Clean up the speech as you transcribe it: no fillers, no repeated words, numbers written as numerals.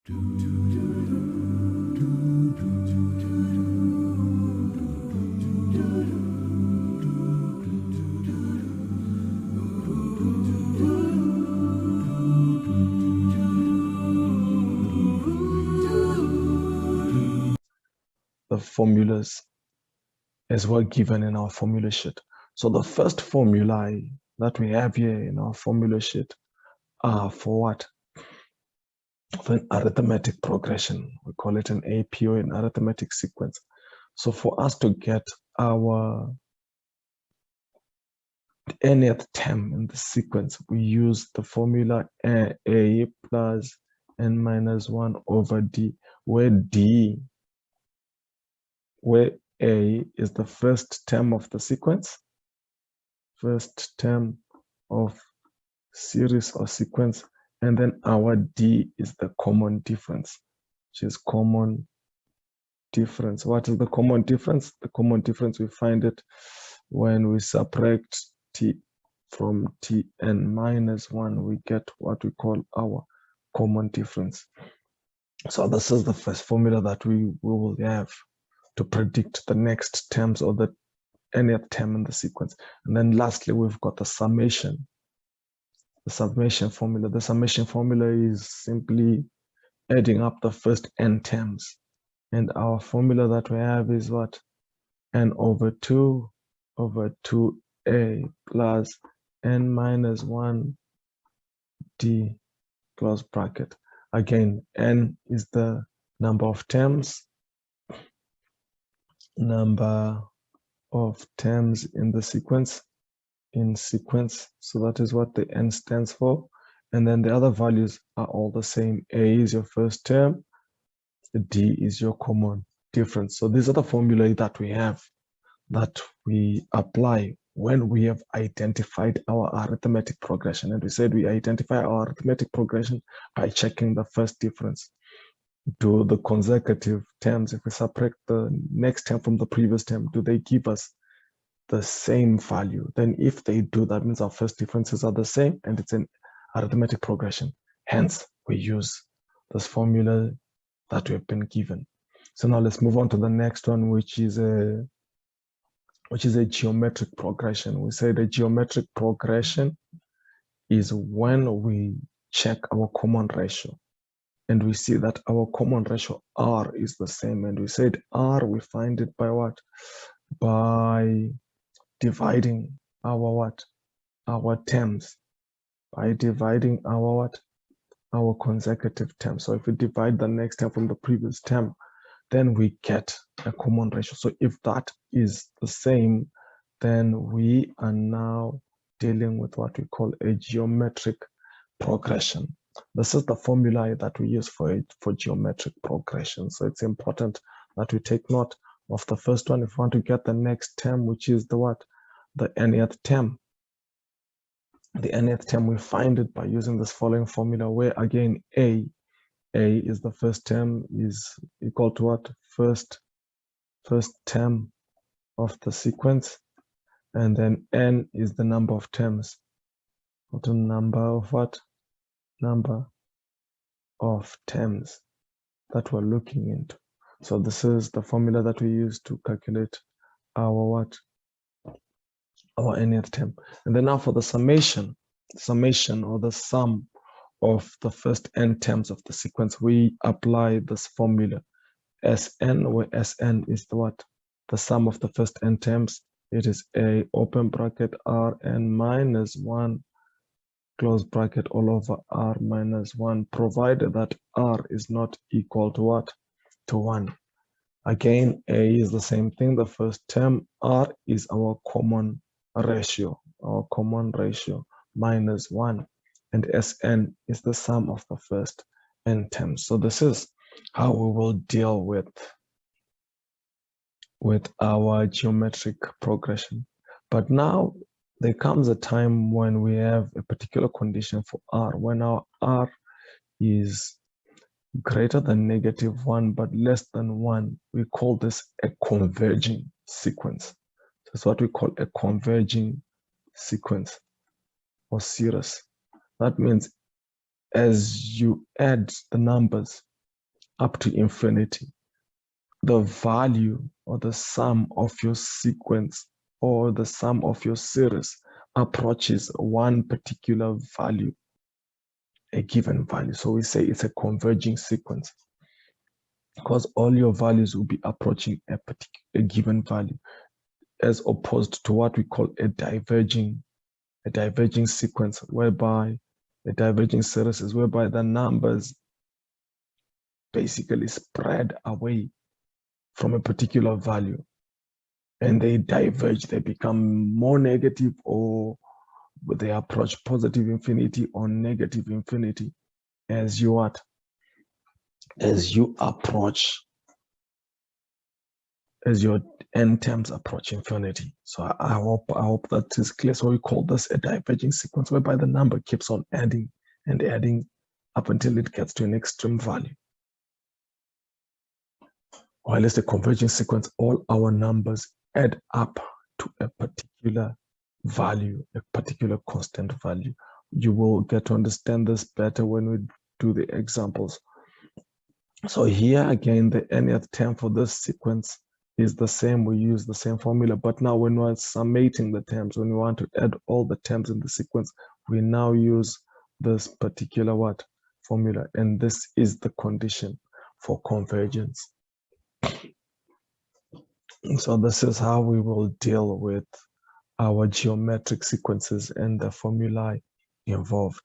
The formulas as well given in our formula sheet. So the first formulae that we have here in our formula sheet are for what? For an arithmetic progression. We call it an AP or an arithmetic sequence. So for us to get our nth term in the sequence, we use the formula A plus n minus 1 over D, where A is the first term of the sequence, first term of series or sequence, and then our D is the common difference, which is common difference. What is the common difference? The common difference, we find it when we subtract T from Tn minus 1, we get what we call our common difference. So this is the first formula that we will have to predict the next terms or the nth term in the sequence. And then lastly, we've got the summation. The summation formula. The summation formula is simply adding up the first n terms. And our formula that we have is what? N over 2 over 2a plus n minus 1 d close bracket. Again, n is the number of terms in the sequence, so that is what the n stands for. And then the other values are all the same. A is your first term, D is your common difference. So these are the formulae that we have, that we apply when we have identified our arithmetic progression. And we said we identify our arithmetic progression by checking the first difference. Do the consecutive terms, if we subtract the next term from the previous term, do they give us the same value? Then if they do, that means our first differences are the same and it's an arithmetic progression. Hence, we use this formula that we have been given. So now let's move on to the next one, which is a geometric progression. We say the geometric progression is when we check our common ratio and we see that our common ratio R is the same. And we said R, we find it by what? By dividing our what? Our terms. By dividing our what? Our consecutive terms. So if we divide the next term from the previous term, then we get a common ratio. So if that is the same, then we are now dealing with what we call a geometric progression. This is the formula that we use for geometric progression. So it's important that we take note of the first one if we want to get the next term, which is the what? The nth term. The nth term, we find it by using this following formula, where again A is the first term, is equal to what? First term of the sequence, and then n is the number of terms. What a number of what? Number of terms that we're looking into. So this is the formula that we use to calculate our what? Our nth term. And then now for the summation or the sum of the first n terms of the sequence, we apply this formula Sn, where Sn is the what? The sum of the first n terms. It is a open bracket Rn minus 1 close bracket all over R minus 1, provided that R is not equal to what? To 1. Again, A is the same thing. The first term, R is our common ratio, minus 1. And Sn is the sum of the first n terms. So this is how we will deal with our geometric progression. But now there comes a time when we have a particular condition for R, when our R is greater than -1 but less than 1. We call this a converging sequence. That's what we call a converging sequence or series. That means as you add the numbers, up to infinity, the value or the sum of your sequence or the sum of your series approaches one particular value, a given value. So we say it's a converging sequence because all your values will be approaching a given value, as opposed to what we call a diverging sequence, whereby a diverging series is whereby the numbers basically spread away from a particular value and they diverge, they become more negative, or they approach positive infinity or negative infinity as you approach, as your n terms approach infinity. So I hope that is clear. So we call this a diverging sequence, whereby the number keeps on adding and adding up until it gets to an extreme value. While it's a converging sequence, all our numbers add up to a particular value, a particular constant value. You will get to understand this better when we do the examples. So here again, the nth term for this sequence is the same. We use the same formula, but now when we're summating the terms, when we want to add all the terms in the sequence, we now use this particular formula, and this is the condition for convergence. So this is how we will deal with our geometric sequences and the formulae involved.